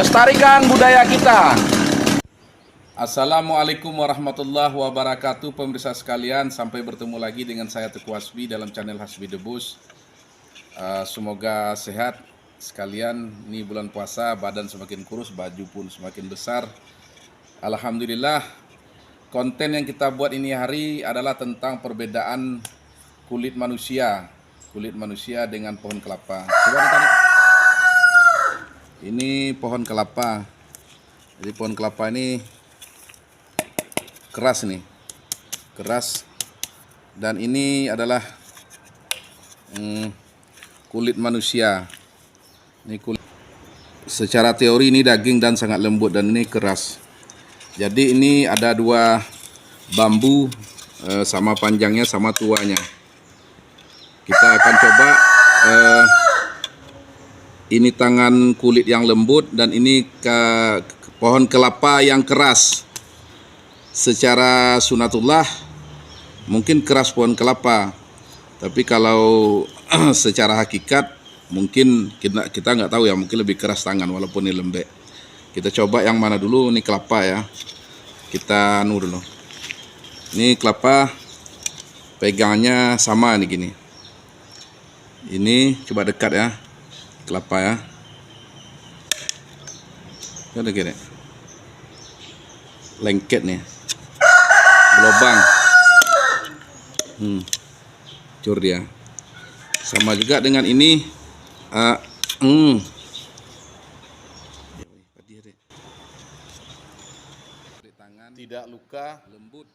Lestarikan budaya kita. Assalamualaikum warahmatullahi wabarakatuh, pemirsa sekalian. Sampai bertemu lagi dengan saya Teguh Hasbi dalam channel Hasbi The Bush. Semoga sehat sekalian. Ini bulan puasa, badan semakin kurus, baju pun semakin besar. Alhamdulillah. Konten yang kita buat ini hari adalah tentang perbedaan kulit manusia dengan pohon kelapa. Coba ditarik. Ini pohon kelapa. Jadi pohon kelapa ini keras nih, keras. Dan ini adalah kulit manusia. Ini kulit. Secara teori ini daging dan sangat lembut, dan ini keras. Jadi ini ada dua bambu, sama panjangnya sama tuanya. Kita akan coba. Ini tangan kulit yang lembut, dan ini pohon kelapa yang keras. Secara sunatullah mungkin keras pohon kelapa, tapi kalau secara hakikat mungkin kita nggak tahu ya, mungkin lebih keras tangan walaupun ini lembek. Kita coba yang mana dulu. Ini kelapa ya, kita dulu. Ini kelapa pegangnya sama nih gini. Ini coba dekat ya, kelapa ya. Ada gini, lengket nih, berlubang. Cur dia. Sama juga dengan ini. Tidak luka, lembut.